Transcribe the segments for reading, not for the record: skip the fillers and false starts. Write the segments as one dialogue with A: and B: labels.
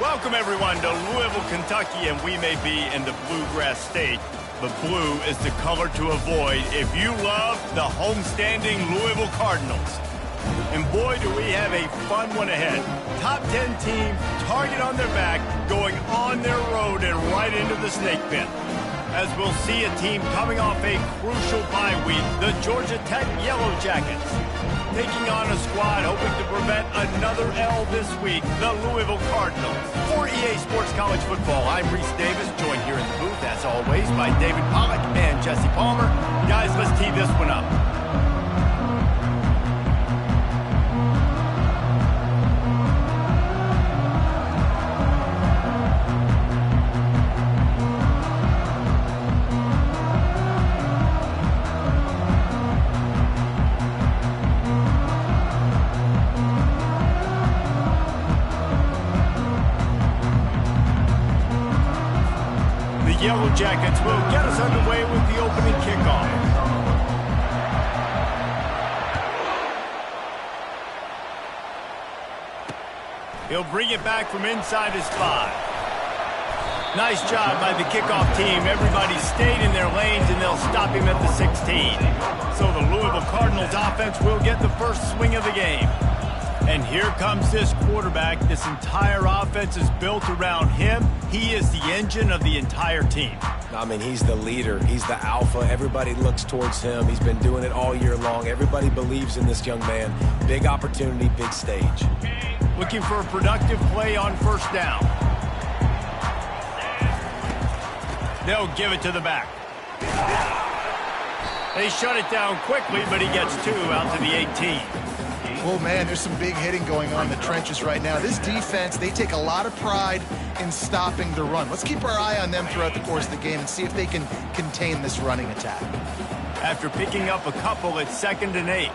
A: Welcome, everyone, to Louisville, Kentucky, and we may be in the Bluegrass State, but blue is the color to avoid if you love the homestanding Louisville Cardinals. And boy, do we have a fun one ahead. Top 10 team, target on their back, going on their road and right into the snake pit. As we'll see a team coming off a crucial bye week, the Georgia Tech Yellow Jackets, taking on a squad hoping to prevent another L this week, the Louisville Cardinals. For EA Sports College Football, I'm Reese Davis, joined here in the booth, as always, by David Pollack and Jesse Palmer. Guys, let's tee this one up. Yellow Jackets will get us underway with the opening kickoff. He'll bring it back from inside his 5. Nice job by the kickoff team. Everybody stayed in their lanes, and they'll stop him at the 16. So the Louisville Cardinals offense will get the first swing of the game. And here comes this quarterback. This entire offense is built around him. He is the engine of the entire team.
B: I mean, he's the leader. He's the alpha. Everybody looks towards him. He's been doing it all year long. Everybody believes in this young man. Big opportunity, big stage.
A: Looking for a productive play on first down. They'll give it to the back. They shut it down quickly, but he gets 2 out to the 18.
C: Oh, man, there's some big hitting going on in the trenches right now. This defense, they take a lot of pride in stopping the run. Let's keep our eye on them throughout the course of the game and see if they can contain this running attack.
A: After picking up a couple, it's 2nd and 8.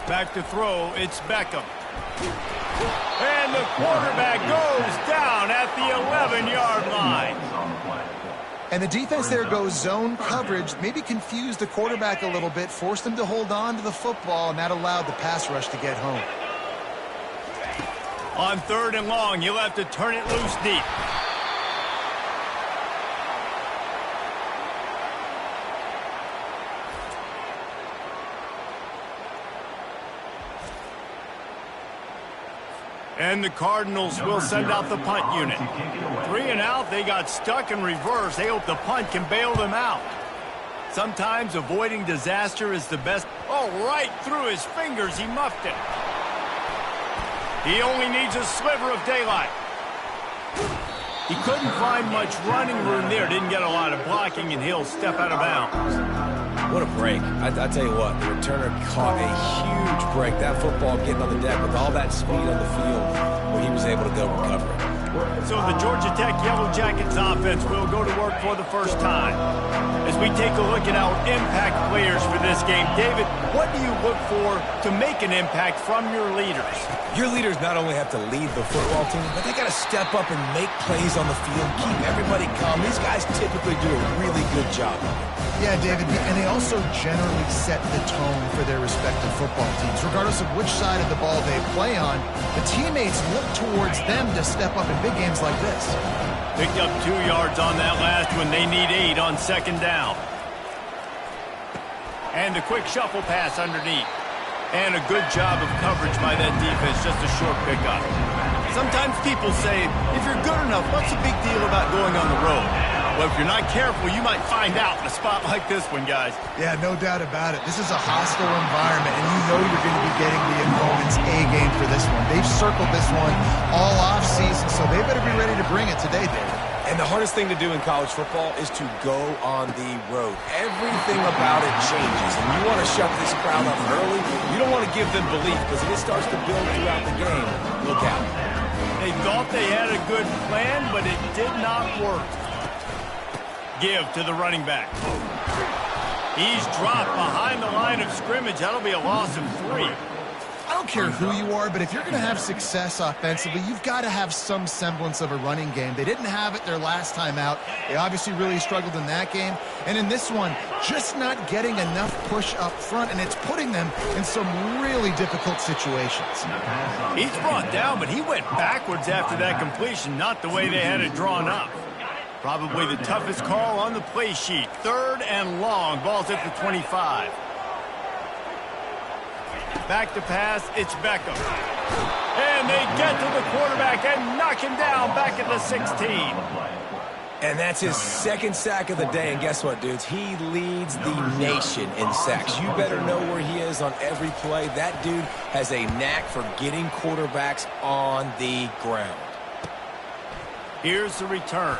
A: Back to throw, it's Beckham. And the quarterback goes down at the 11-yard line.
C: And the defense there goes zone coverage, maybe confused the quarterback a little bit, forced him to hold on to the football, and that allowed the pass rush to get home.
A: On 3rd and long, you'll have to turn it loose deep. And the Cardinals will send out the punt unit. 3 and out, they got stuck in reverse. They hope the punt can bail them out. Sometimes avoiding disaster is the best. Oh, right through his fingers, he muffed it. He only needs a sliver of daylight. He couldn't find much running room there. Didn't get a lot of blocking, and he'll step out of bounds.
B: What a break. I tell you what, the returner caught a huge break. That football getting on the deck with all that speed on the field where he was able to go recover it.
A: So the Georgia Tech Yellow Jackets offense will go to work for the first time. As we take a look at our impact players for this game, David, what do you look for to make an impact from your leaders?
B: Your leaders not only have to lead the football team, but they got to step up and make plays on the field, keep everybody calm. These guys typically do a really good job of it.
C: Yeah, David, and they also generally set the tone for their respective football teams. Regardless of which side of the ball they play on, the teammates look towards them to step up in big games like this.
A: Picked up 2 yards on that last one. They need 8 on 2nd down. And a quick shuffle pass underneath. And a good job of coverage by that defense, just a short pickup. Sometimes people say, if you're good enough, what's the big deal about going on the road? Well, if you're not careful, you might find out in a spot like this one, guys.
C: Yeah, no doubt about it. This is a hostile environment, and you know you're going to be getting the opponent's A game for this one. They've circled this one all offseason, so they better be ready to bring it today, David.
B: And the hardest thing to do in college football is to go on the road. Everything about it changes, and you want to shut this crowd up early. You don't want to give them belief, because if it starts to build throughout the game, look out.
A: They thought they had a good plan, but it did not work. Give to the running back. He's dropped behind the line of scrimmage. That'll be a loss of 3.
C: I don't don't care who you are, but if you're going to have success offensively, you've got to have some semblance of a running game. They didn't have it their last time out. They obviously really struggled in that game. And in this one, just not getting enough push up front, and it's putting them in some really difficult situations.
A: He's brought down, but he went backwards after that completion, not the way they had it drawn up. Probably the toughest call on the play sheet. 3rd and long. Ball's at the 25. Back to pass. It's Beckham. And they get to the quarterback and knock him down back at the 16.
B: And that's his 2nd sack of the day. And guess what, dudes? He leads the nation in sacks. You better know where he is on every play. That dude has a knack for getting quarterbacks on the ground.
A: Here's the return.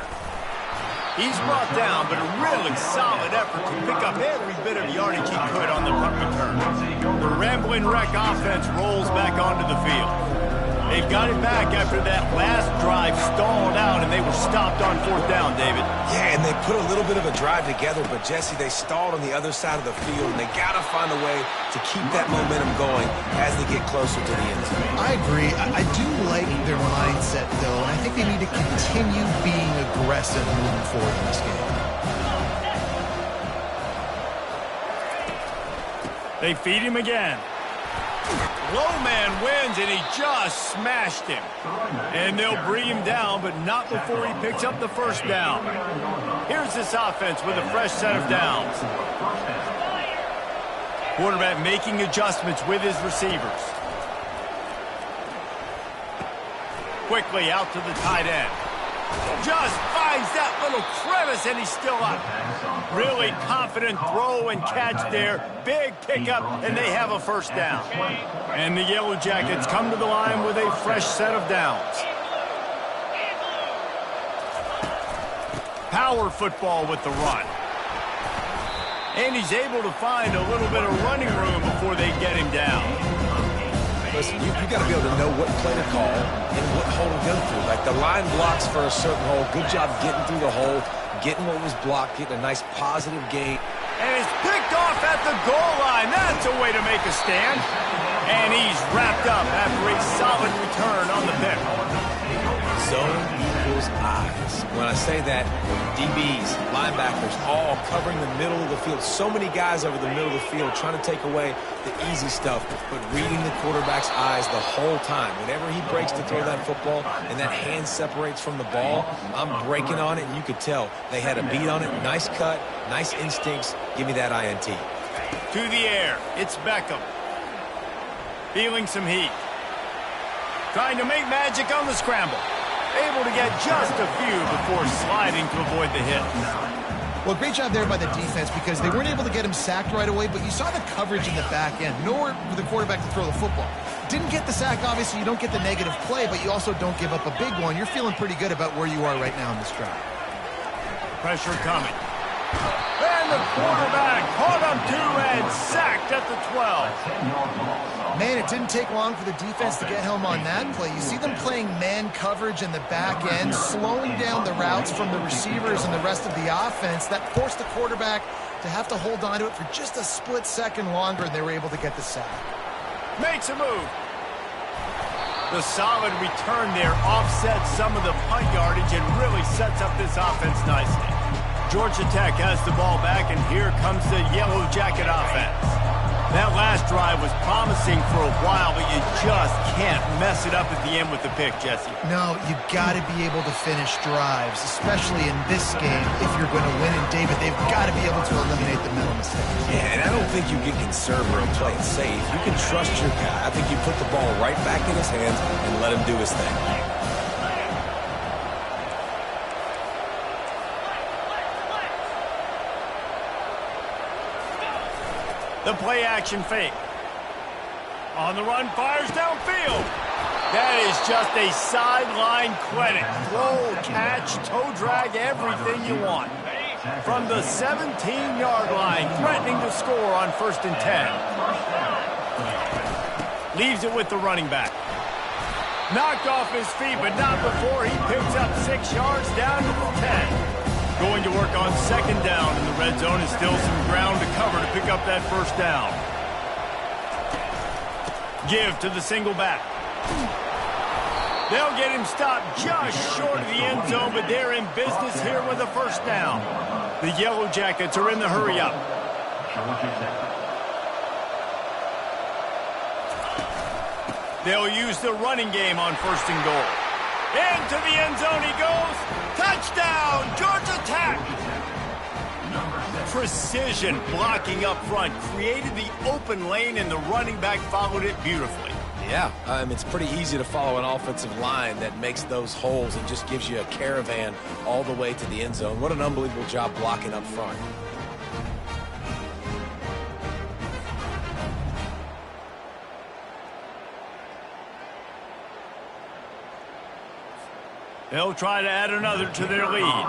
A: He's brought down, but a really solid effort to pick up every bit of yardage he could on the punt return. The Rambling Wreck offense rolls back onto the field. They've got it back after that last drive stalled out, and they were stopped on 4th down, David.
B: Yeah, and they put a little bit of a drive together, but, Jesse, they stalled on the other side of the field, and they got to find a way to keep that momentum going as they get closer to the end zone.
C: I agree. I do like their mindset, though, and I think they need to continue being aggressive moving forward in this game.
A: They feed him again. Low man wins, and he just smashed him. And they'll bring him down, but not before he picks up the 1st down. Here's this offense with a fresh set of downs. Quarterback making adjustments with his receivers. Quickly out to the tight end. Just finds that little crevice, and he's still up. Really confident throw and catch there. Big pickup, and they have a 1st down. And the Yellow Jackets come to the line with a fresh set of downs. Power football with the run. And he's able to find a little bit of running room before they get him down.
B: Listen, you got to be able to know what play to call and what hole to go through. Like, the line blocks for a certain hole. Good job getting through the hole, getting what was blocked, getting a nice positive gain.
A: And it's picked off at the goal line. That's a way to make a stand. And he's wrapped up after a solid return on the pick.
B: Zone equals eyes. When I say that, DBs, linebackers, all covering the middle of the field. So many guys over the middle of the field trying to take away the easy stuff, but reading the quarterback's eyes the whole time. Whenever he breaks to throw that football and that hand separates from the ball, I'm breaking on it, and you could tell they had a beat on it. Nice cut, nice instincts. Give me that INT.
A: To the air. It's Beckham. Feeling some heat. Trying to make magic on the scramble. Able to get just a few before sliding to avoid the hit.
C: Well, great job there by the defense, because they weren't able to get him sacked right away, but you saw the coverage in the back end. Nowhere for the quarterback to throw the football. Didn't get the sack, obviously. You don't get the negative play, but you also don't give up a big one. You're feeling pretty good about where you are right now in this drive.
A: Pressure coming. And the quarterback caught him too and sacked at the 12.
C: Man, it didn't take long for the defense to get home on that play. You see them playing man coverage in the back end, slowing down the routes from the receivers and the rest of the offense. That forced the quarterback to have to hold on to it for just a split second longer, and they were able to get the sack.
A: Makes a move. The solid return there offsets some of the punt yardage and really sets up this offense nicely. Georgia Tech has the ball back, and here comes the Yellow Jacket offense. That last drive was promising for a while, but you just can't mess it up at the end with the pick, Jesse.
C: No, you got to be able to finish drives, especially in this game if you're going to win. And, David, they've got to be able to eliminate the mental mistakes.
B: Yeah, and I don't think you get conservative and play it safe. You can trust your guy. I think you put the ball right back in his hands and let him do his thing.
A: The play-action fake. On the run, fires downfield. That is just a sideline clinic. Throw, catch, toe drag, everything you want. From the 17-yard line, threatening to score on 1st and 10. Leaves it with the running back. Knocked off his feet, but not before he picks up 6 yards down to the 10. Going to work on 2nd down in the red zone, and still some ground to cover to pick up that 1st down. Give to the single back. They'll get him stopped just short of the end zone, but they're in business here with a first down. The Yellow Jackets are in the hurry-up. They'll use the running game on first and goal. Into the end zone he goes. Touchdown, Georgia Tech. Precision blocking up front created the open lane, and the running back followed it beautifully.
B: Yeah, it's pretty easy to follow an offensive line that makes those holes and just gives you a caravan all the way to the end zone. What an unbelievable job blocking up front.
A: They'll try to add another to their lead.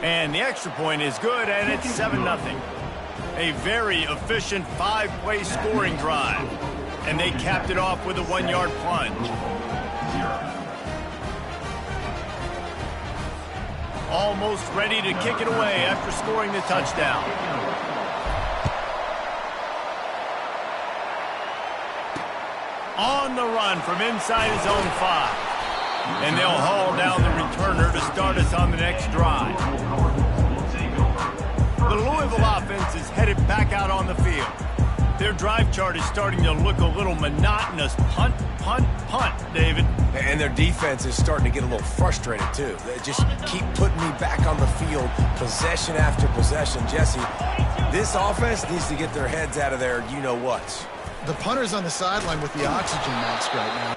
A: And the extra point is good, and it's 7-0. A very efficient 5-play scoring drive. And they capped it off with a 1-yard plunge. Almost ready to kick it away after scoring the touchdown. On the run from inside his own 5. And they'll haul down the returner to start us on the next drive. The Louisville offense is headed back out on the field. Their drive chart is starting to look a little monotonous. Punt, punt, punt, David.
B: And their defense is starting to get a little frustrated, too. They just keep putting me back on the field, possession after possession. Jesse, this offense needs to get their heads out of their you-know-whats.
C: The punter's on the sideline with the oxygen mask right now.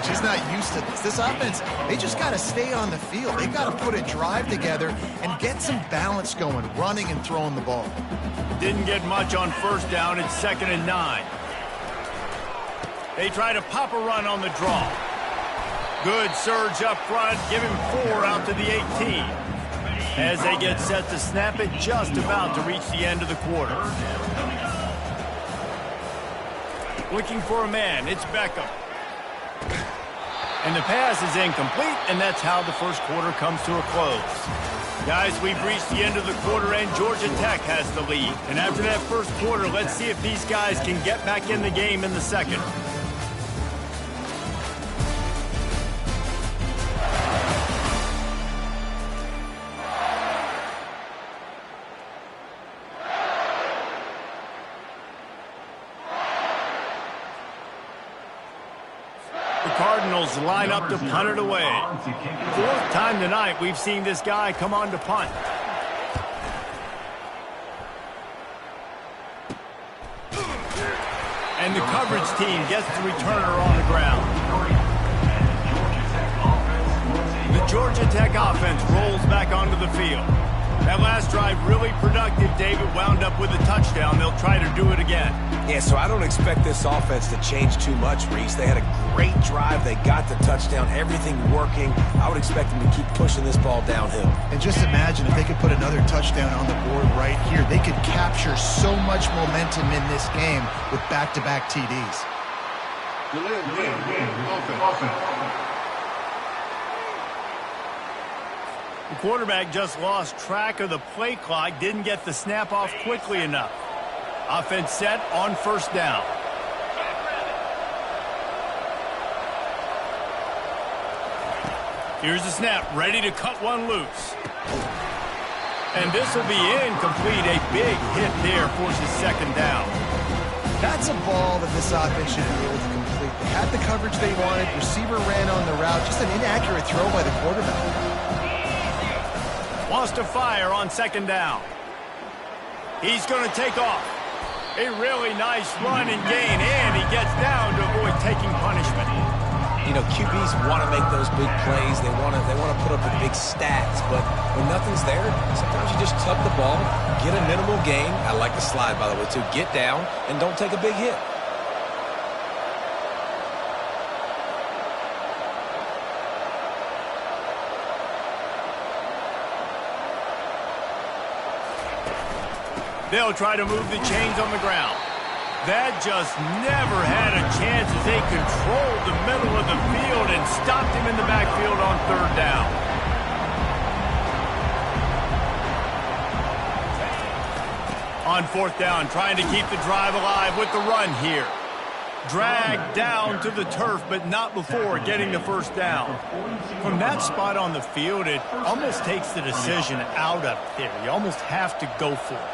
C: She's not used to this. This offense, they just got to stay on the field. They've got to put a drive together and get some balance going, running and throwing the ball.
A: Didn't get much on first down. It's 2nd and 9. They try to pop a run on the draw. Good surge up front. Give him 4 out to the 18. As they get set to snap it, just about to reach the end of the quarter. Looking for a man. It's Beckham. And the pass is incomplete, and that's how the first quarter comes to a close. Guys, we've reached the end of the quarter, and Georgia Tech has the lead. And after that first quarter, let's see if these guys can get back in the game in the second. Cardinals line up to punt it away. Fourth time tonight we've seen this guy come on to punt. And the coverage team gets the returner on the ground. The Georgia Tech offense rolls back onto the field. That last drive really productive. David wound up with a touchdown. They'll try to do it again.
B: Yeah, so I don't expect this offense to change too much, Reese. They had a great drive. They got the touchdown. Everything working. I would expect them to keep pushing this ball downhill.
C: And just imagine if they could put another touchdown on the board right here. They could capture so much momentum in this game with back-to-back TDs.
A: The quarterback just lost track of the play clock, didn't get the snap off quickly enough. Offense set on first down. Here's the snap, ready to cut one loose. And this will be incomplete. A big hit there forces second down.
C: That's a ball that this offense should be able to complete. They had the coverage they wanted. Receiver ran on the route. Just an inaccurate throw by the quarterback.
A: Wants to fire on second down. He's going to take off. A really nice run and gain, and he gets down to avoid taking punishment.
B: You know, QBs want to make those big plays. They want to put up the big stats, but when nothing's there, sometimes you just tuck the ball, get a minimal gain. I like the slide, by the way, too. Get down and don't take a big hit.
A: They'll try to move the chains on the ground. That just never had a chance as they controlled the middle of the field and stopped him in the backfield on third down. On fourth down, trying to keep the drive alive with the run here. Dragged down to the turf, but not before getting the first down. From that spot on the field, it almost takes the decision out of there. You almost have to go for it.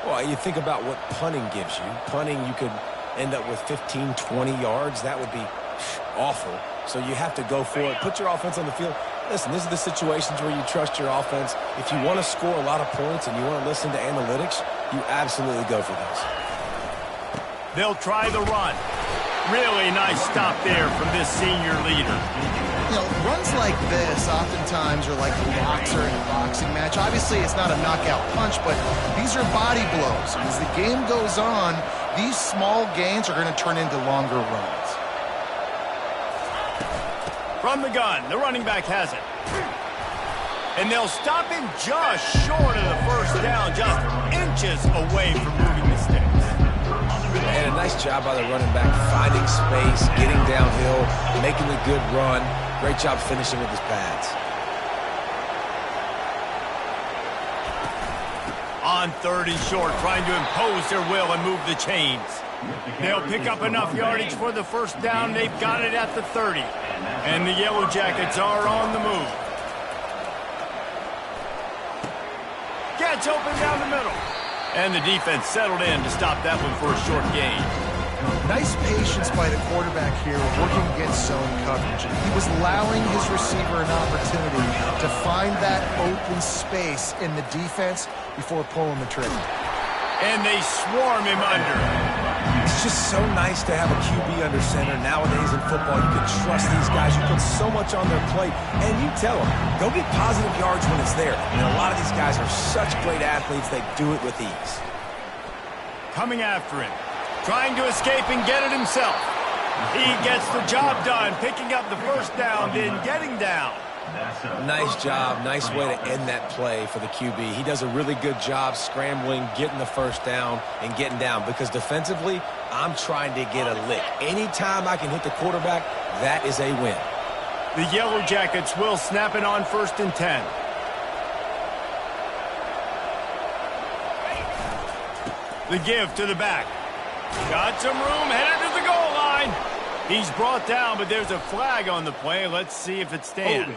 B: Well, you think about what punting gives you. Punting, you could end up with 15, 20 yards. That would be awful. So you have to go for it. Put your offense on the field. Listen, this is the situations where you trust your offense. If you want to score a lot of points and you want to listen to analytics, you absolutely go for this.
A: They'll try the run. Really nice stop there from this senior leader.
C: You know, runs like this oftentimes are like a boxer in a boxing match. Obviously, it's not a knockout punch, but these are body blows. And as the game goes on, these small gains are going to turn into longer runs.
A: From the gun, the running back has it. And they'll stop him just short of the first down, just inches away from moving the sticks.
B: And a nice job by the running back, finding space, getting downhill, making a good run. Great job finishing with his pads.
A: On third and short, trying to impose their will and move the chains. They'll pick up enough yardage for the first down. They've got it at the 30. And the Yellow Jackets are on the move. Gets open down the middle. And the defense settled in to stop that one for a short gain.
C: Nice patience by the quarterback here, working against zone coverage. He was allowing his receiver an opportunity to find that open space in the defense before pulling the trigger.
A: And they swarm him under.
B: It's just so nice to have a QB under center. Nowadays in football, you can trust these guys. You put so much on their plate, and you tell them, go get positive yards when it's there. And a lot of these guys are such great athletes, they do it with ease.
A: Coming after him. Trying to escape and get it himself. He gets the job done, picking up the first down, then getting down.
B: Nice job. Nice way to end that play for the QB. He does a really good job scrambling, getting the first down, and getting down. Because defensively, I'm trying to get a lick. Anytime I can hit the quarterback, that is a win.
A: The Yellow Jackets will snap it on 1st and 10. The give to the back. Got some room, headed to the goal line. He's brought down, but there's a flag on the play. Let's see if it stands.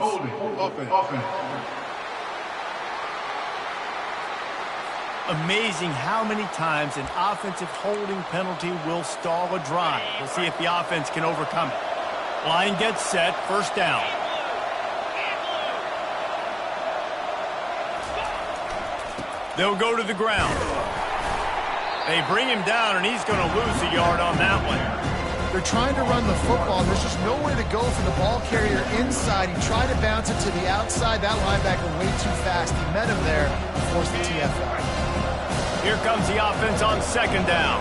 A: Amazing how many times an offensive holding penalty will stall a drive. We'll see if the offense can overcome it. Line gets set, 1st down. They'll go to the ground. They bring him down, and he's going to lose a yard on that one.
C: They're trying to run the football. There's just nowhere to go for the ball carrier inside. He tried to bounce it to the outside. That linebacker way too fast. He met him there and forced the TFL.
A: Here comes the offense on 2nd down.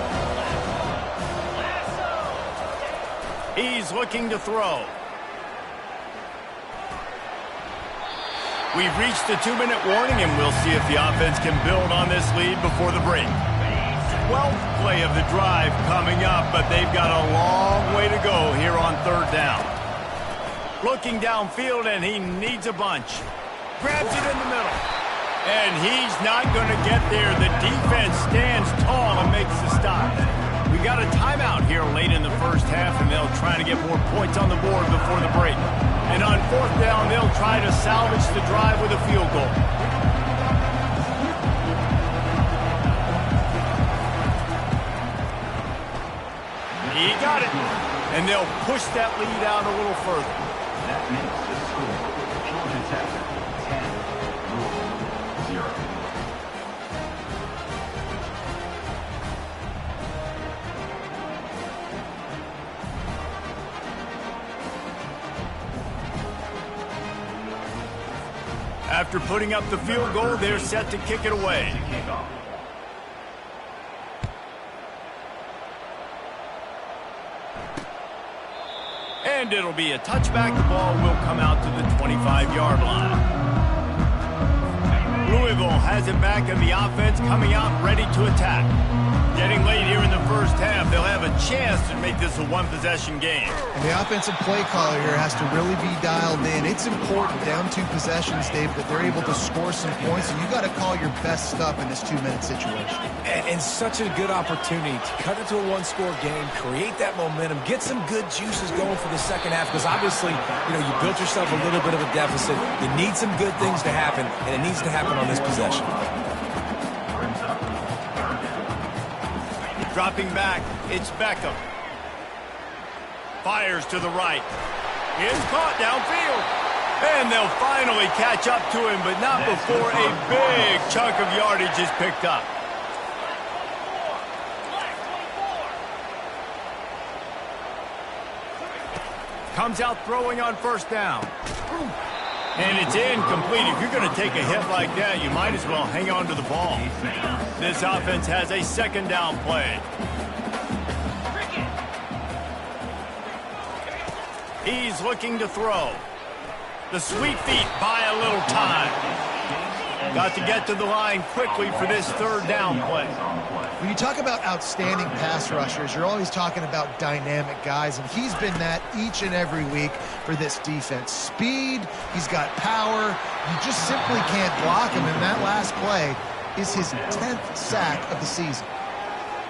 A: He's looking to throw. We've reached the 2-minute warning, and we'll see if the offense can build on this lead before the break. 12th play of the drive coming up, but they've got a long way to go here on 3rd down. Looking downfield, and he needs a bunch. Grabs it in the middle. And he's not going to get there. The defense stands tall and makes the stop. We got a timeout here late in the 1st half, and they'll try to get more points on the board before the break. And on 4th down, they'll try to salvage the drive with a field goal. He got it. And they'll push that lead out a little further.
D: That makes the score. Georgia Tech 10, Louisville 0.
A: After putting up the field goal, they're set to kick it away. And it'll be a touchback. The ball will come out to the 25-yard line. Louisville has it back, and the offense coming out ready to attack. Getting late here in the 1st half, they'll have a chance to make this a one-possession game.
C: And the offensive play caller here has to really be dialed in. It's important, down 2 possessions, Dave, that they're able to score some points, and you got to call your best stuff in this 2-minute situation.
B: And such a good opportunity to cut it to a 1-score game, create that momentum, get some good juices going for the 2nd half, because obviously, you built yourself a little bit of a deficit. You need some good things to happen, and it needs to happen on this possession.
A: Dropping back, it's Beckham. Fires to the right. It's caught downfield. And they'll finally catch up to him, but not before a big chunk of yardage is picked up. Comes out throwing on 1st down. And it's incomplete. If you're going to take a hit like that, you might as well hang on to the ball. This offense has a 2nd down play. He's looking to throw. The sweet feet buy a little time. Got to get to the line quickly for this 3rd down play.
C: When you talk about outstanding pass rushers, you're always talking about dynamic guys, and he's been that each and every week for this defense. Speed, he's got power. You just simply can't block him, and that last play is his 10th sack of the season.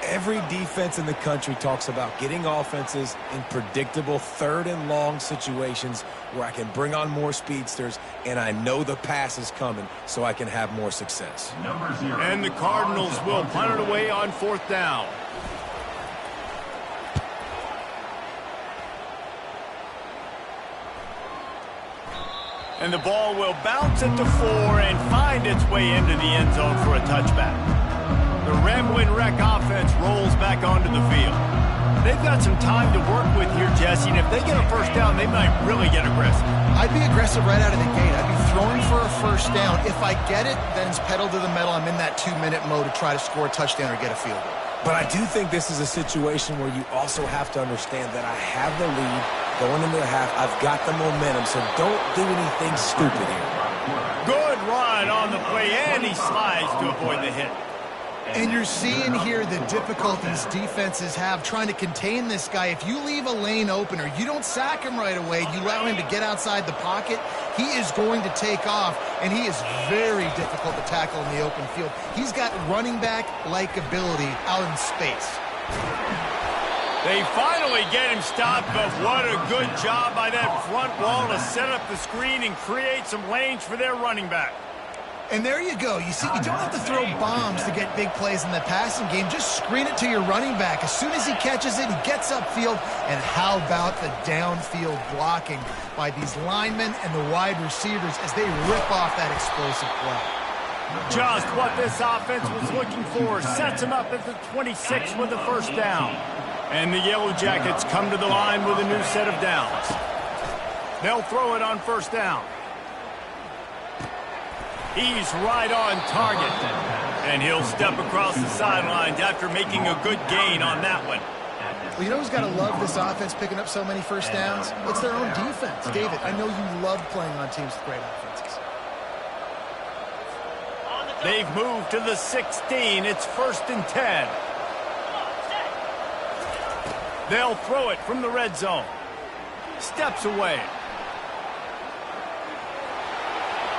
B: Every defense in the country talks about getting offenses in predictable 3rd and long situations where I can bring on more speedsters and I know the pass is coming so I can have more success.
A: And the Cardinals will punt it away on 4th down. And the ball will bounce at the 4 and find its way into the end zone for a touchback. The Ramblin' Wreck offense rolls back onto the field. They've got some time to work with here, Jesse, and if they get a 1st down, they might really get aggressive.
C: I'd be aggressive right out of the gate. I'd be throwing for a 1st down. If I get it, then it's pedal to the metal. I'm in that 2-minute mode to try to score a touchdown or get a field goal.
B: But I do think this is a situation where you also have to understand that I have the lead going into the half. I've got the momentum, so don't do anything stupid here.
A: Good run on the play, and he slides to avoid the hit.
C: And you're seeing here the difficulties defenses have trying to contain this guy. If you leave a lane open or you don't sack him right away, you allow him to get outside the pocket, he is going to take off, and he is very difficult to tackle in the open field. He's got running back-like ability out in space.
A: They finally get him stopped, but what a good job by that front wall to set up the screen and create some lanes for their running back.
C: And there you go. You see, you don't have to throw bombs to get big plays in the passing game. Just screen it to your running back. As soon as he catches it, he gets upfield. And how about the downfield blocking by these linemen and the wide receivers as they rip off that explosive play?
A: Just what this offense was looking for. Sets him up at the 26 with the first down. And the Yellow Jackets come to the line with a new set of downs. They'll throw it on first down. He's right on target. And he'll step across the sidelines after making a good gain on that one.
C: Well, you know who's got to love this offense picking up so many first downs? It's their own defense. David, I know you love playing on teams with great offenses.
A: They've moved to the 16. It's 1st and 10. They'll throw it from the red zone. Steps away.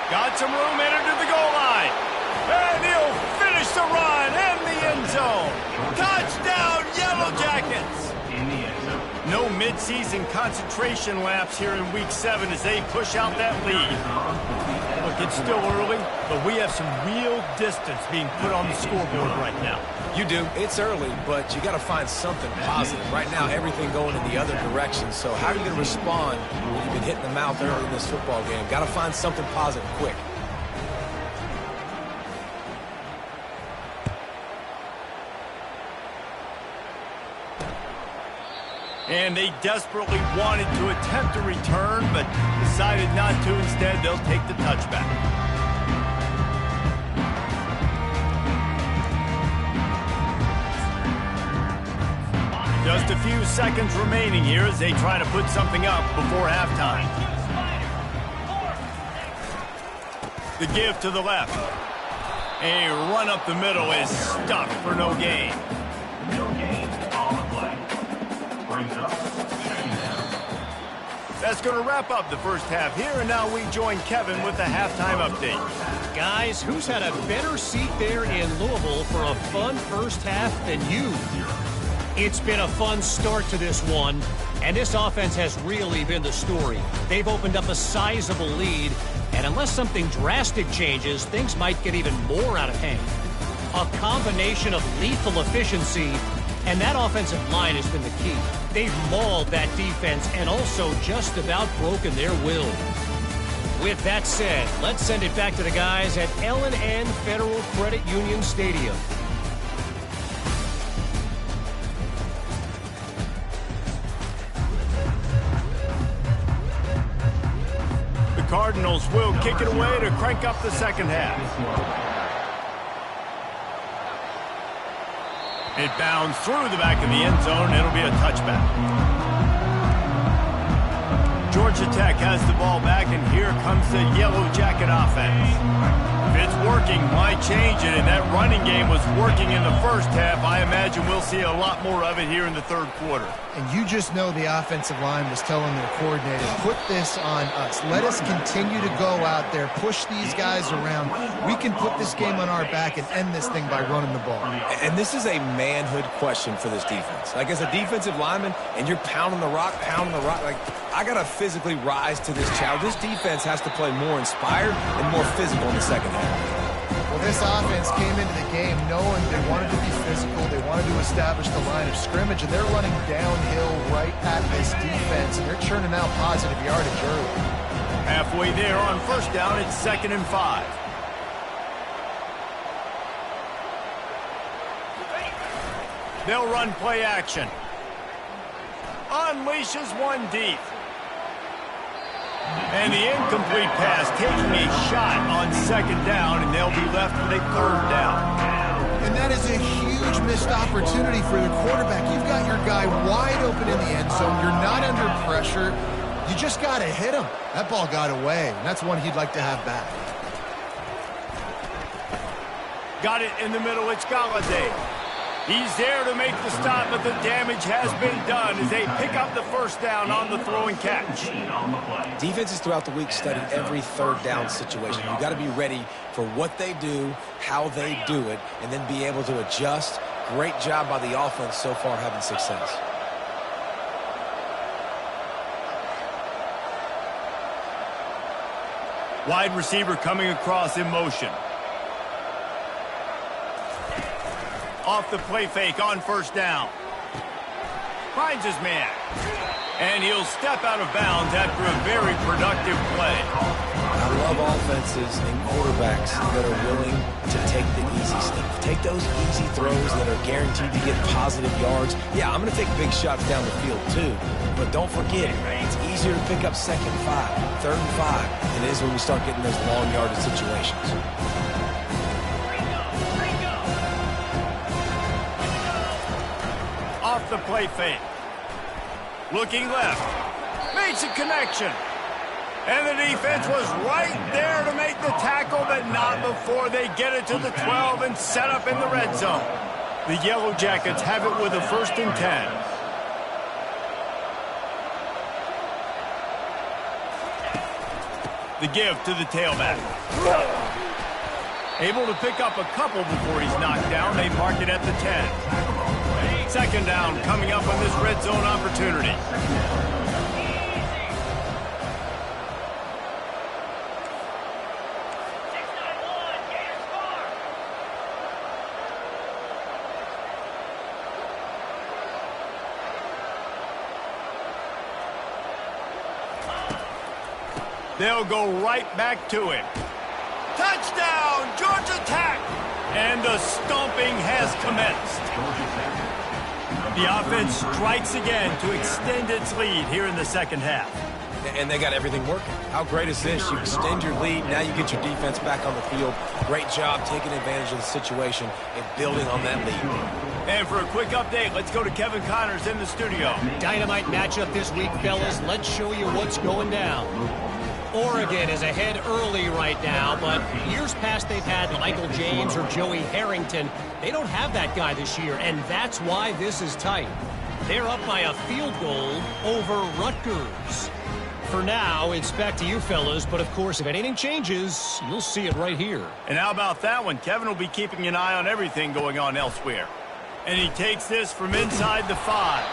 A: Got some room headed to the goal line. And he'll finish the run in the end zone. Touchdown, Yellow Jackets.
D: In the end zone.
A: No midseason concentration laps here in Week 7 as they push out that lead. Look, it's still early, but we have some real distance being put on the scoreboard right now.
B: You do. It's early, but you got to find something positive. Right now, everything going in the other direction. So how are you going to respond when you've been hit in the mouth early in this football game? Got to find something positive quick.
A: And they desperately wanted to attempt a return, but decided not to. Instead, they'll take the touchback. Just a few seconds remaining here as they try to put something up before halftime. The give to the left. A run up the middle is stuck for no gain.
D: No gain on the play. Brings up second down.
A: That's going to wrap up the first half here, and now we join Kevin with the halftime update.
E: Guys, who's had a better seat there in Louisville for a fun first half than you? It's been a fun start to this one, and this offense has really been the story. They've opened up a sizable lead, and unless something drastic changes, things might get even more out of hand. A combination of lethal efficiency, and that offensive line has been the key. They've mauled that defense and also just about broken their will. With that said, let's send it back to the guys at L&N Federal Credit Union Stadium.
A: Cardinals will kick it away to crank up the second half. It bounds through the back of the end zone. It'll be a touchback. Georgia Tech has the ball back, and here comes the Yellow Jacket offense. If it's working, why change it? And that running game was working in the first half. I imagine we'll see a lot more of it here in the third quarter.
C: And you just know the offensive line was telling their coordinator, put this on us. Let us continue to go out there, push these guys around. We can put this game on our back and end this thing by running the ball.
B: And this is a manhood question for this defense. Like, as a defensive lineman, and you're pounding the rock, like, I got to physically rise to this challenge. This defense has to play more inspired and more physical in the second half.
C: Well, this offense came into the game knowing they wanted to be physical, they wanted to establish the line of scrimmage, and they're running downhill right at this defense, and they're churning out positive yardage early.
A: Halfway there on first down, it's 2nd and 5. They'll run play action. Unleashes one deep. And the incomplete pass taking a shot on 2nd down, and they'll be left with a 3rd down.
C: And that is a huge missed opportunity for the quarterback. You've got your guy wide open in the end zone. You're not under pressure. You just got to hit him. That ball got away, and that's one he'd like to have back.
A: Got it in the middle. It's Galladay. He's there to make the stop, but the damage has been done as they pick up the first down on the throw and catch.
B: Defenses throughout the week study every third down situation. You've got to be ready for what they do, how they do it, and then be able to adjust. Great job by the offense so far having success.
A: Wide receiver coming across in motion. Off the play fake on first down. Finds his man. And he'll step out of bounds after a very productive play.
B: I love offenses and quarterbacks that are willing to take the easy stuff. Take those easy throws that are guaranteed to get positive yards. Yeah, I'm going to take big shots down the field too. But don't forget, it's easier to pick up 2nd and 5, 3rd and 5 than it is when we start getting those long yardage situations.
A: Off the play fake. Looking left. Makes a connection. And the defense was right there to make the tackle, but not before they get it to the 12 and set up in the red zone. The Yellow Jackets have it with a 1st and 10. The give to the tailback. Able to pick up a couple before he's knocked down. They mark it at the 10. 2nd down coming up on this red zone opportunity. They'll go right back to him. Touchdown, Georgia Tech! And the stomping has commenced. The offense strikes again to extend its lead here in the 2nd half.
B: And they got everything working. How great is this? You extend your lead, now you get your defense back on the field. Great job taking advantage of the situation and building on that lead.
A: And for a quick update, let's go to Kevin Connors in the studio.
E: Dynamite matchup this week, fellas. Let's show you what's going down. Oregon is ahead early right now, but years past they've had Michael James or Joey Harrington. They don't have that guy this year, and that's why this is tight. They're up by a field goal over Rutgers. For now, it's back to you fellas, but of course, if anything changes, you'll see it right here.
A: And how about that one? Kevin will be keeping an eye on everything going on elsewhere. And he takes this from inside the 5.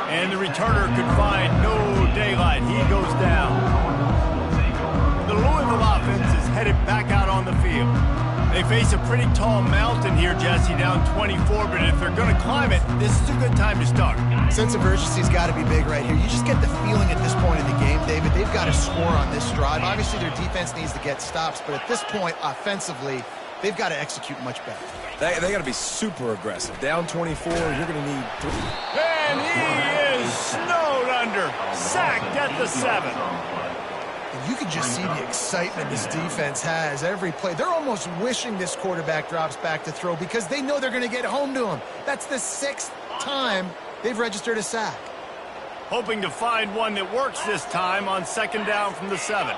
A: And the returner could find no daylight. He goes down. The Louisville offense is headed back out on the field. They face a pretty tall mountain here, Jesse, down 24, but if they're going to climb it, this is a good time to start.
C: Sense of urgency's got to be big right here. You just get the feeling at this point in the game, David, they've got to score on this drive. Obviously, their defense needs to get stops, but at this point, offensively, they've got to execute much better.
B: They got to be super aggressive. Down 24, you're going to need 3.
A: And he is snowed under, sacked at the 7.
C: And you can just see the excitement this defense has every play. They're almost wishing this quarterback drops back to throw because they know they're going to get home to him. That's the 6th time they've registered a sack.
A: Hoping to find one that works this time on 2nd down from the 7.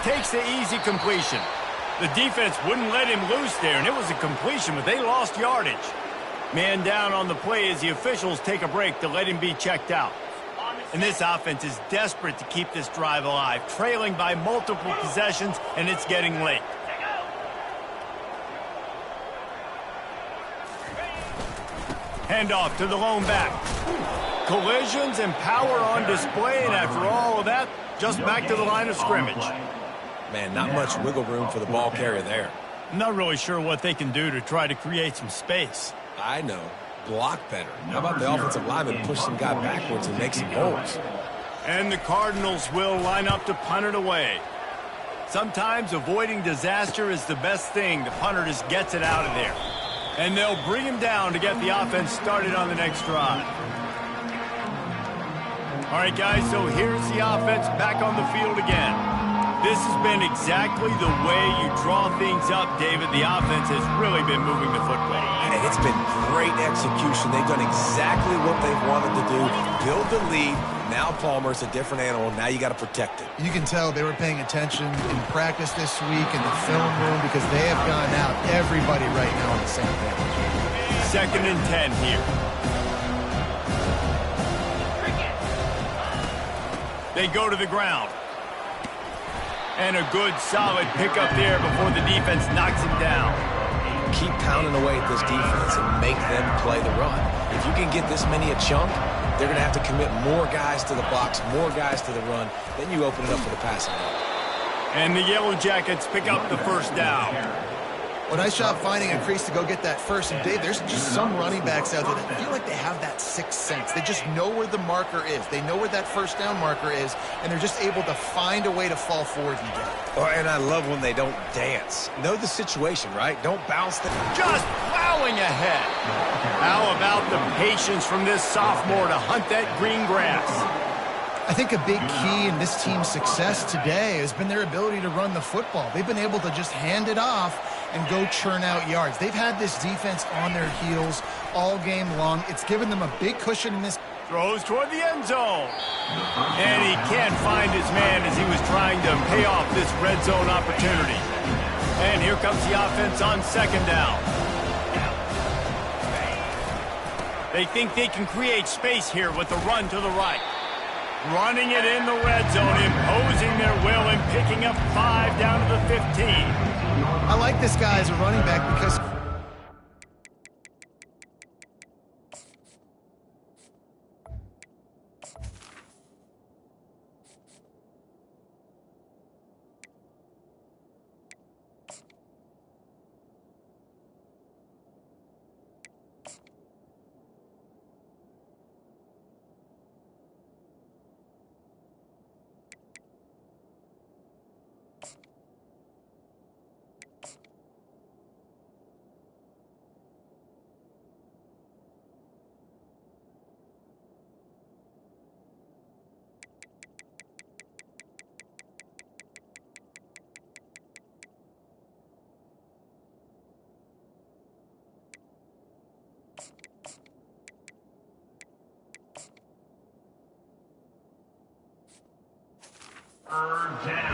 A: Takes the easy completion. The defense wouldn't let him loose there, and it was a completion, but they lost yardage. Man down on the play as the officials take a break to let him be checked out. And this offense is desperate to keep this drive alive, trailing by multiple possessions, and it's getting late. Handoff to the lone back. Collisions and power on display, and after all of that, just back to the line of scrimmage.
B: Man, not much wiggle room for the ball carrier there.
A: I'm not really sure what they can do to try to create some space.
B: I know. Block better. How about the offensive lineman push some guy backwards and make some holes?
A: And the Cardinals will line up to punt it away. Sometimes avoiding disaster is the best thing. The punter just gets it out of there. And they'll bring him down to get the offense started on the next drive. All right, guys, so here's the offense back on the field again. This has been exactly the way you draw things up, David. The offense has really been moving the football.
B: And it's been great execution. They've done exactly what they've wanted to do. Build the lead. Now Palmer's a different animal. Now you got to protect it.
C: You can tell they were paying attention in practice this week in the film room because they have gone out, everybody right now on the same page.
A: 2nd and 10 here. They go to the ground. And a good, solid pickup there before the defense knocks him down.
B: Keep pounding away at this defense and make them play the run. If you can get this many a chunk, they're going to have to commit more guys to the box, more guys to the run. Then you open it up for the passing game.
A: And the Yellow Jackets pick up the first down.
C: Well, nice job finding a crease to go get that first. And, Dave, there's just some running backs out there that feel like they have that sixth sense. They just know where the marker is. They know where that first down marker is, and they're just able to find a way to fall forward and get it.
B: Oh, and I love when they don't dance. Know the situation, right? Don't bounce the...
A: Just plowing ahead. How about the patience from this sophomore to hunt that green grass?
C: I think a big key in this team's success today has been their ability to run the football. They've been able to just hand it off and go churn out yards. They've had this defense on their heels all game long. It's given them a big cushion in this.
A: Throws toward the end zone. And he can't find his man as he was trying to pay off this red zone opportunity. And here comes the offense on 2nd down. They think they can create space here with the run to the right. Running it in the red zone, imposing their will and picking up 5 down to the 15.
C: I like this guy as a running back because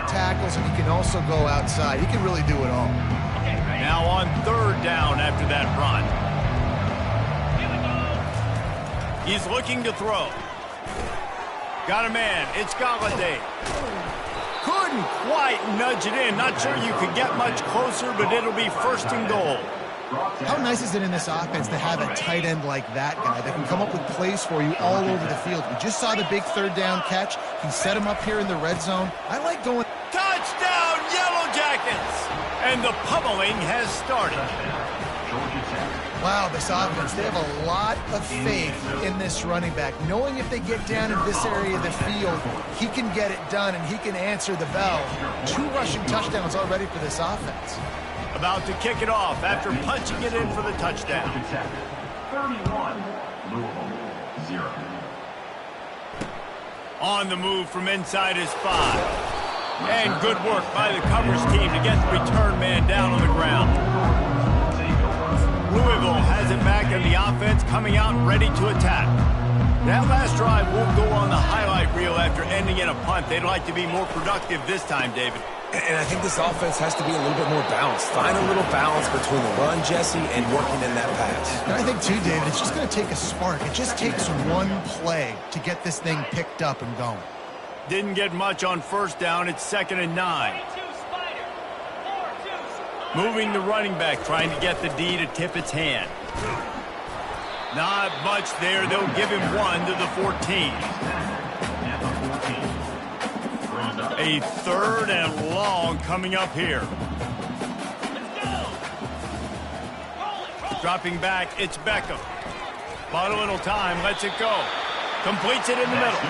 C: tackles, and he can also go outside. He can really do it all.
A: Now on 3rd down after that run. He's looking to throw. Got a man. It's Galladay. Couldn't quite nudge it in. Not sure you could get much closer, but it'll be 1st and goal.
C: How nice is it in this offense to have a tight end like that guy that can come up with plays for you all over the field? We just saw the big 3rd down catch. He set him up here in the red zone. I like going...
A: Touchdown, Yellow Jackets! And the pummeling has started.
C: Wow, this offense, they have a lot of faith in this running back. Knowing if they get down in this area of the field, he can get it done and he can answer the bell. 2 rushing touchdowns already for this offense.
A: About to kick it off after punching it in for the touchdown.
D: 31, Louisville, 0.
A: On the move from inside his 5. And good work by the covers team to get the return man down on the ground. Louisville has it back in the offense, coming out ready to attack. That last drive won't go on the highlight reel after ending in a punt. They'd like to be more productive this time, David.
B: And I think this offense has to be a little bit more balanced. Find a little balance between the run, Jesse, and working in that pass.
C: And I think, too, David, it's just going to take a spark. It just takes one play to get this thing picked up and going.
A: Didn't get much on 1st down. It's 2nd and 9. Moving the running back, trying to get the D to tip its hand. Not much there. They'll give him 1 to the 14. A 3rd and long coming up here. Dropping back, it's Beckham. Bought a little time, lets it go. Completes it in the middle.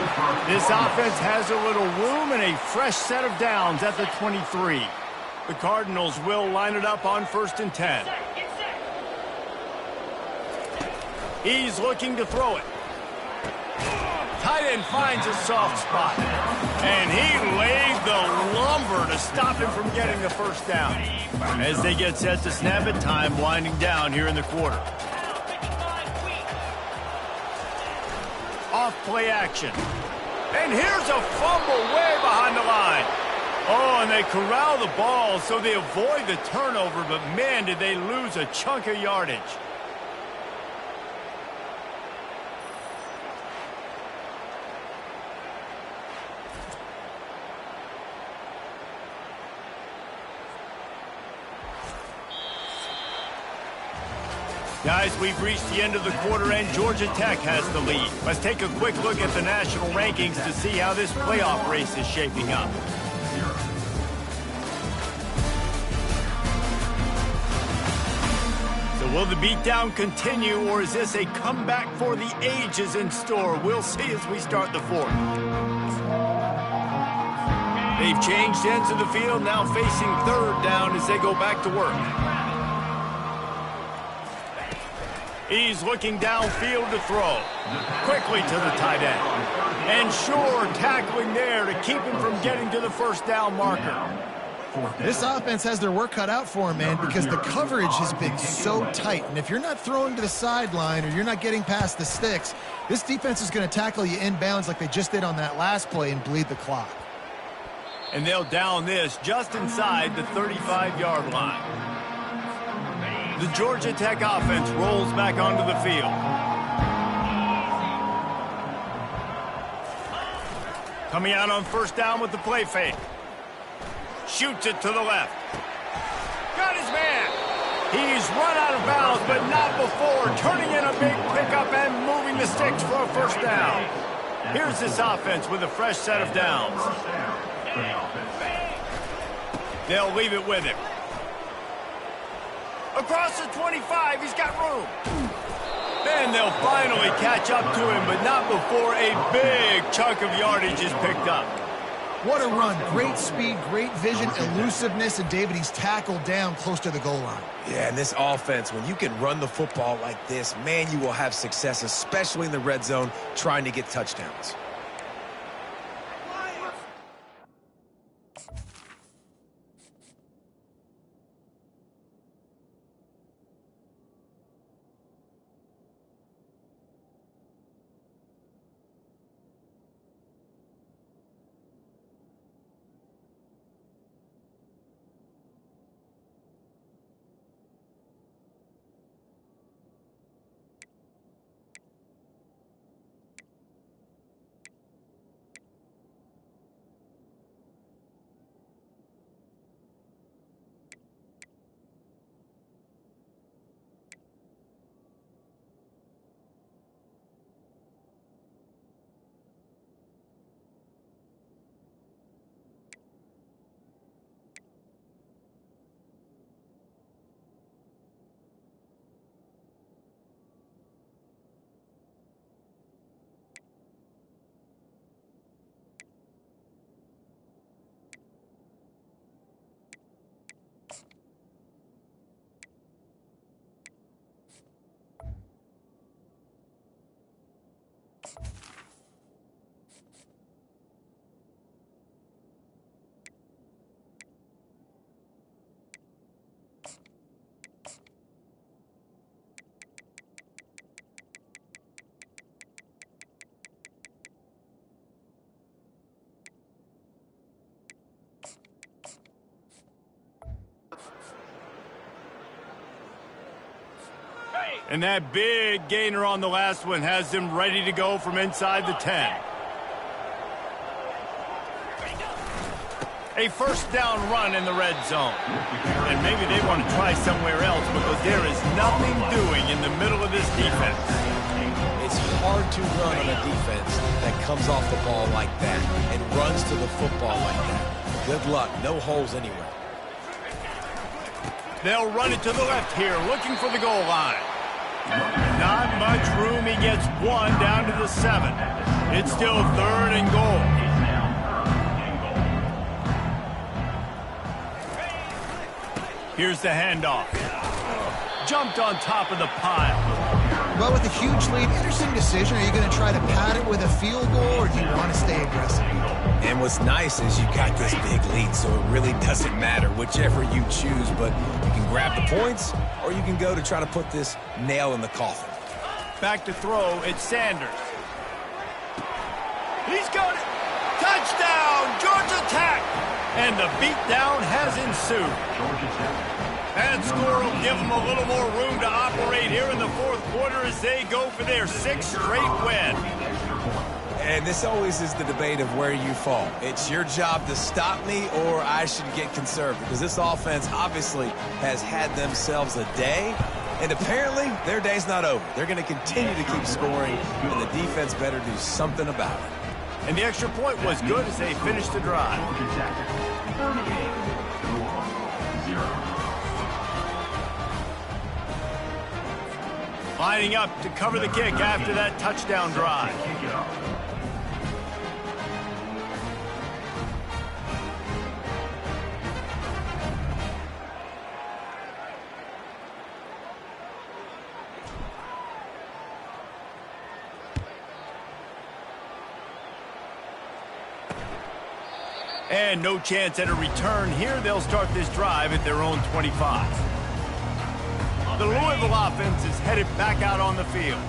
A: This offense has a little room and a fresh set of downs at the 23. The Cardinals will line it up on 1st and 10. He's looking to throw it. tight end finds a soft spot. And he laid the lumber to stop him from getting the first down. As they get set to snap it, time winding down here in the quarter. Off play action. And here's a fumble way behind the line. Oh, and they corral the ball so they avoid the turnover, but man, did they lose a chunk of yardage. Guys, we've reached the end of the quarter, and Georgia Tech has the lead. Let's take a quick look at the national rankings to see how this playoff race is shaping up. So will the beatdown continue, or is this a comeback for the ages in store? We'll see as we start the fourth. They've changed ends of the field, now facing third down as they go back to work. He's looking downfield to throw. Quickly to the tight end. And sure, tackling there to keep him from getting to the first down marker.
C: This offense has their work cut out for him, man, because the coverage has been so tight. And if you're not throwing to the sideline or you're not getting past the sticks, this defense is going to tackle you inbounds like they just did on that last play and bleed the clock.
A: And they'll down this just inside the 35-yard line. The Georgia Tech offense rolls back onto the field. Coming out on first down with the play fake. Shoots it to the left. Got his man. He's run out of bounds, but not before turning in a big pickup and moving the sticks for a first down. Here's this offense with a fresh set of downs. They'll leave it with him. Across the 25, he's got room. Then they'll finally catch up to him, but not before a big chunk of yardage is picked up.
C: What a run. Great speed, great vision, elusiveness, and David, he's tackled down close to the goal line.
B: Yeah, and this offense, when you can run the football like this, man, you will have success, especially in the red zone, trying to get touchdowns.
A: And that big gainer on the last one has them ready to go from inside the 10. A first down run in the red zone. And maybe they want to try somewhere else because there is nothing doing in the middle of this defense.
B: It's hard to run on a defense that comes off the ball like that and runs to the football like that. Good luck. No holes anywhere.
A: They'll run it to the left here, looking for the goal line. Not much room. He gets one down to the 7. It's still third and goal. Here's the handoff. Jumped on top of the pile.
C: Well, with a huge lead, interesting decision. Are you going to try to pad it with a field goal, or do you want to stay aggressive?
B: And what's nice is you got this big lead, so it really doesn't matter whichever you choose, but you can grab the points, or you can go to try to put this nail in the coffin.
A: Back to throw, it's Sanders. He's got it. Touchdown, Georgia Tech. And the beatdown has ensued. That score will give them a little more room to operate here in the fourth quarter as they go for their 6th straight win.
B: And this always is the debate of where you fall. It's your job to stop me, or I should get conservative, because this offense obviously has had themselves a day, and apparently their day's not over. They're going to continue to keep scoring, and the defense better do something about it.
A: And the extra point was good as they finished the drive. Lining up to cover the kick after that touchdown drive. And no chance at a return here. They'll start this drive at their own 25. The Louisville offense is headed back out on the field.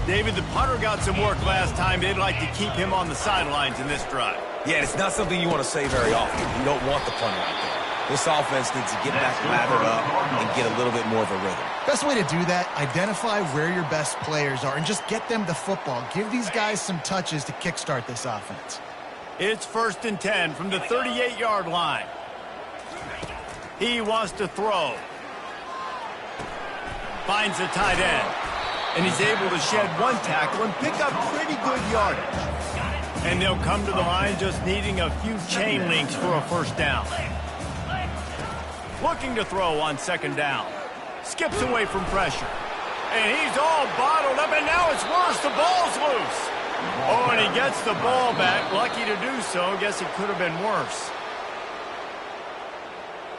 A: David, the punter got some work last time. They'd like to keep him on the sidelines in this drive.
B: Yeah, it's not something you want to say very often. You don't want the punter out there. This offense needs to get back lathered up and get a little bit more of a rhythm.
C: Best way to do that, identify where your best players are and just get them the football. Give these guys some touches to kickstart this offense.
A: It's 1st and 10 from the 38-yard line. He wants to throw. Finds the tight end. And he's able to shed one tackle and pick up pretty good yardage. And they'll come to the line just needing a few chain links for a first down. Looking to throw on 2nd down. Skips away from pressure. And he's all bottled up, and now it's worse. The ball's loose. Oh, and he gets the ball back. Lucky to do so. Guess it could have been worse.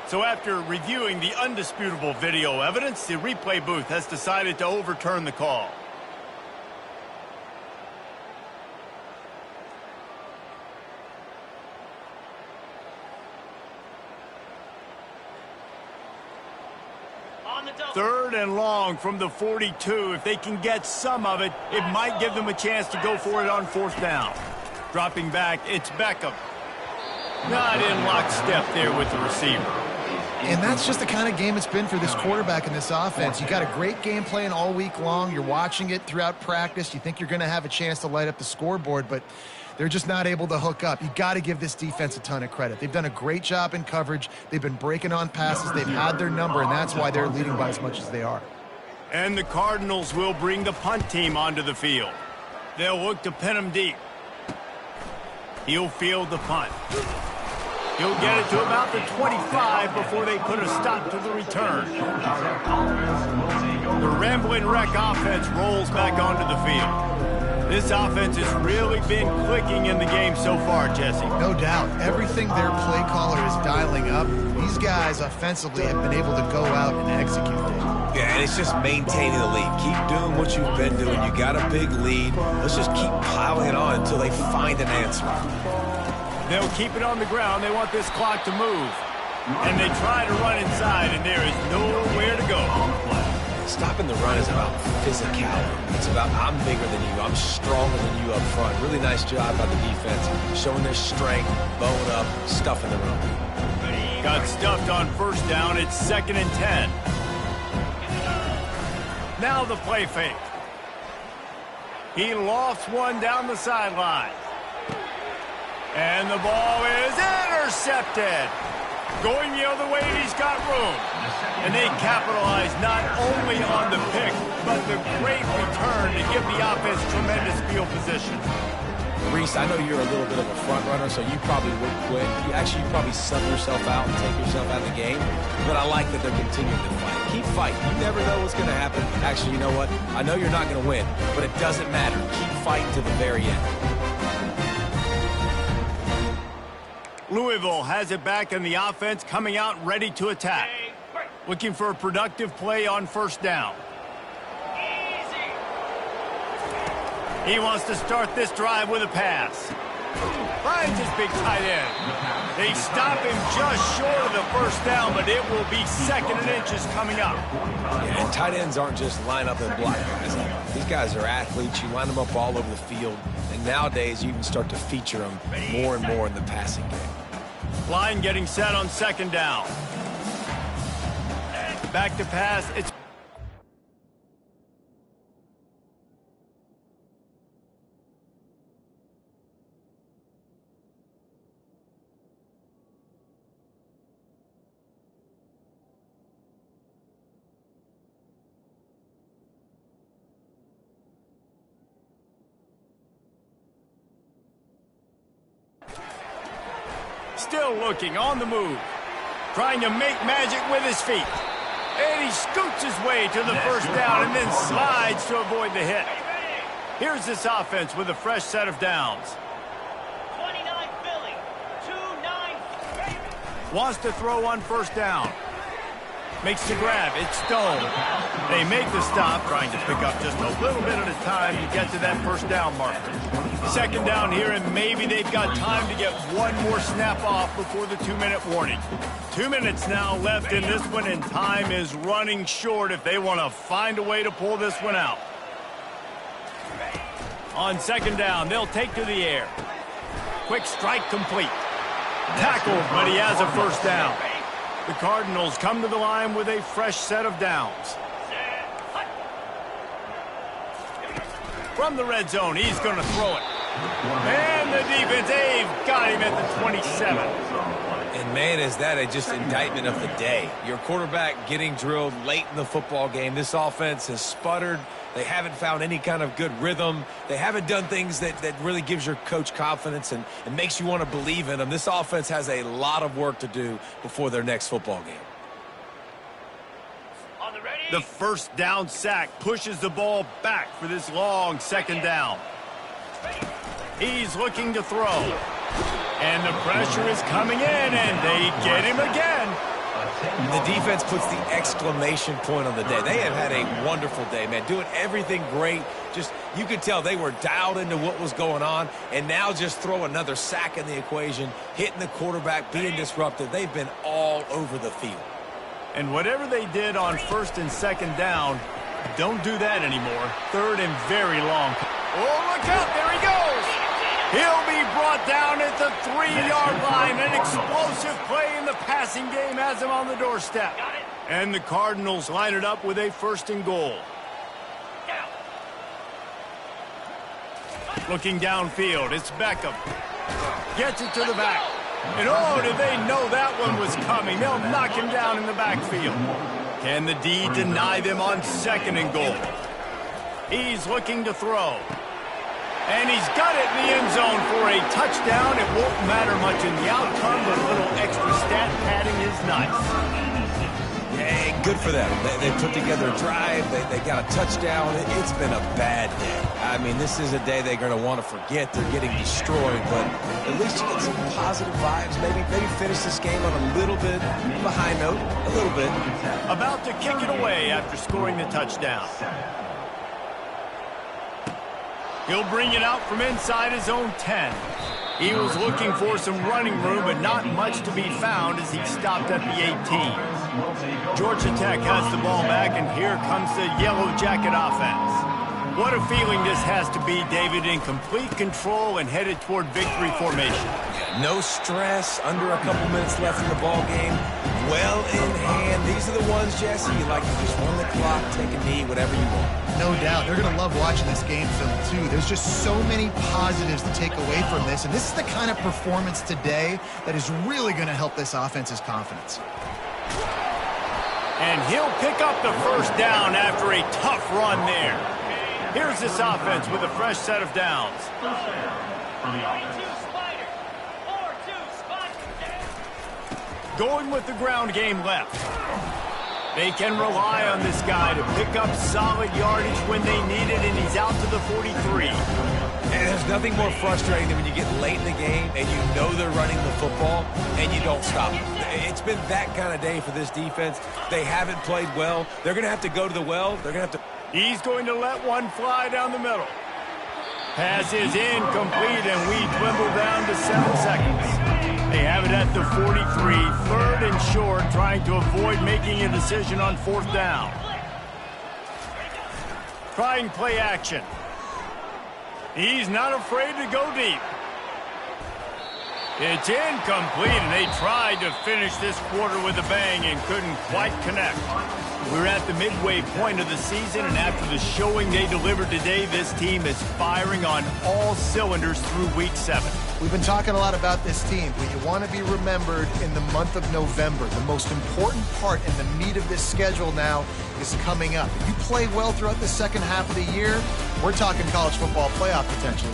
A: So after reviewing the undisputable video evidence, the replay booth has decided to overturn the call. Third and long from the 42. If they can get some of it, it might give them a chance to go for it on 4th down. Dropping back, it's Beckham. Not in lockstep there with the receiver.
C: And that's just the kind of game it's been for this quarterback in this offense. You got a great game plan all week long. You're watching it throughout practice. You think you're going to have a chance to light up the scoreboard, but they're just not able to hook up. You got to give this defense a ton of credit. They've done a great job in coverage. They've been breaking on passes. They've had their number, and that's why they're leading by as much as they are.
A: And the Cardinals will bring the punt team onto the field. They'll look to pin him deep. He'll field the punt. He'll get it to about the 25 before they put a stop to the return. The Rambling Wreck offense rolls back onto the field. This offense has really been clicking in the game so far, Jesse.
C: No doubt. Everything their play caller is dialing up, these guys offensively have been able to go out and execute it.
B: Yeah, and it's just maintaining the lead. Keep doing what you've been doing. You got a big lead. Let's just keep piling it on until they find an answer.
A: They'll keep it on the ground. They want this clock to move. And they try to run inside, and there is nowhere to go.
B: Stopping the run is about physicality. It's about I'm bigger than you. I'm stronger than you up front. Really nice job by the defense, showing their strength, bowing up, stuffing the run.
A: Got stuffed on 1st down. It's 2nd and 10. Now the play fake. He lofts one down the sideline. And the ball is intercepted. Going the other way, and he's got room. And they capitalize not only on the pick, but the great return to give the offense tremendous field position.
B: Reese, I know you're a little bit of a front runner, so you probably would quit. You probably sub yourself out and take yourself out of the game. But I like that they're continuing to fight. Keep fighting. You never know what's going to happen. Actually, you know what? I know you're not going to win, but it doesn't matter. Keep fighting to the very end.
A: Louisville has it back in the offense, coming out ready to attack. Looking for a productive play on 1st down. He wants to start this drive with a pass. Finds his big tight end. They stop him just short of the first down, but it will be 2nd and inches coming up.
B: Yeah, and tight ends aren't just line up and block guys. These guys are athletes. You line them up all over the field. And nowadays, you can start to feature them more and more in the passing game.
A: Line getting set on 2nd down. Back to pass. It's still looking on the move. Trying to make magic with his feet. And he scoots his way to the first down and then slides to avoid the hit. Here's this offense with a fresh set of downs.
F: 29 Philly, 2-9.
A: Wants to throw on first down. Makes the grab. It's Stone. They make the stop, trying to pick up just a little bit at a time to get to that first down marker. 2nd down here, and maybe they've got time to get one more snap off before the 2-minute warning. 2 minutes now left in this one, and time is running short if they want to find a way to pull this one out. On 2nd down, they'll take to the air. Quick strike complete. Tackled, but he has a first down. The Cardinals come to the line with a fresh set of downs. From the red zone, he's going to throw it. And the defense, they've got him at the 27.
B: And, man, is that just indictment of the day. Your quarterback getting drilled late in the football game. This offense has sputtered. They haven't found any kind of good rhythm. They haven't done things that really gives your coach confidence and makes you want to believe in them. This offense has a lot of work to do before their next football game.
A: The first down sack pushes the ball back for this long 2nd down. He's looking to throw. And the pressure is coming in, and they get him again.
B: The defense puts the exclamation point on the day. They have had a wonderful day, man, doing everything great. Just, you could tell they were dialed into what was going on, and now just throw another sack in the equation, hitting the quarterback, being disruptive. They've been all over the field.
A: And whatever they did on 1st and 2nd down, don't do that anymore. 3rd and very long. Oh, look out, there he goes. He'll be brought down at the 3-yard line. An explosive play in the passing game has him on the doorstep. And the Cardinals line it up with a 1st and goal. Looking downfield, it's Beckham. Gets it to the back. And oh, did they know that one was coming? They'll knock him down in the backfield. Can the D deny them on 2nd and goal? He's looking to throw. And he's got it in the end zone for a touchdown. It won't matter much in the outcome, but a little extra stat padding is nice.
B: Yeah, good for them. They put together a drive. They got a touchdown. It's been a bad day. I mean, this is a day they're going to want to forget. They're getting destroyed, but at least you get some positive vibes. Maybe finish this game on a little bit of a high note, a little bit.
A: About to kick it away after scoring the touchdown. He'll bring it out from inside his own 10. He was looking for some running room, but not much to be found as he stopped at the 18. Georgia Tech has the ball back, and here comes the Yellow Jacket offense. What a feeling this has to be, David, in complete control and headed toward victory formation.
B: No stress, under a couple minutes left in the ball game. Well in hand. These are the ones, Jesse, you like to just run the clock, take a knee, whatever you want.
C: No doubt. They're going to love watching this game film, too. There's just so many positives to take away from this, and this is the kind of performance today that is really going to help this offense's confidence.
A: And he'll pick up the first down after a tough run there. Here's this offense with a fresh set of downs. Going with the ground game left. They can rely on this guy to pick up solid yardage when they need it, and he's out to the 43.
B: And there's nothing more frustrating than when you get late in the game and you know they're running the football and you don't stop them. It's been that kind of day for this defense. They haven't played well. They're going to have to go to the well. They're going to have to...
A: He's going to let one fly down the middle. Pass is incomplete, and we dwindle down to 7 seconds. They have it at the 43, 3rd and short, trying to avoid making a decision on 4th down. Trying play action. He's not afraid to go deep. It's incomplete, and they tried to finish this quarter with a bang and couldn't quite connect. We're at the midway point of the season, and after the showing they delivered today, this team is firing on all cylinders through Week 7.
C: We've been talking a lot about this team, but you want to be remembered in the month of November. The most important part and the meat of this schedule now is coming up. If you play well throughout the second half of the year, we're talking college football playoff potential.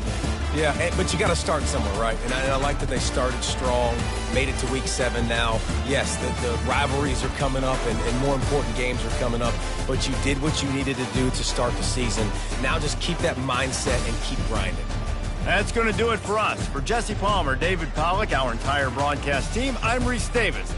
B: Yeah, but you got to start somewhere, right? And I like that they started strong, made it to Week 7 now. Yes, the rivalries are coming up, and more important games are coming up, but you did what you needed to do to start the season. Now just keep that mindset and keep grinding.
A: That's going to do it for us. For Jesse Palmer, David Pollack, our entire broadcast team, I'm Reese Davis.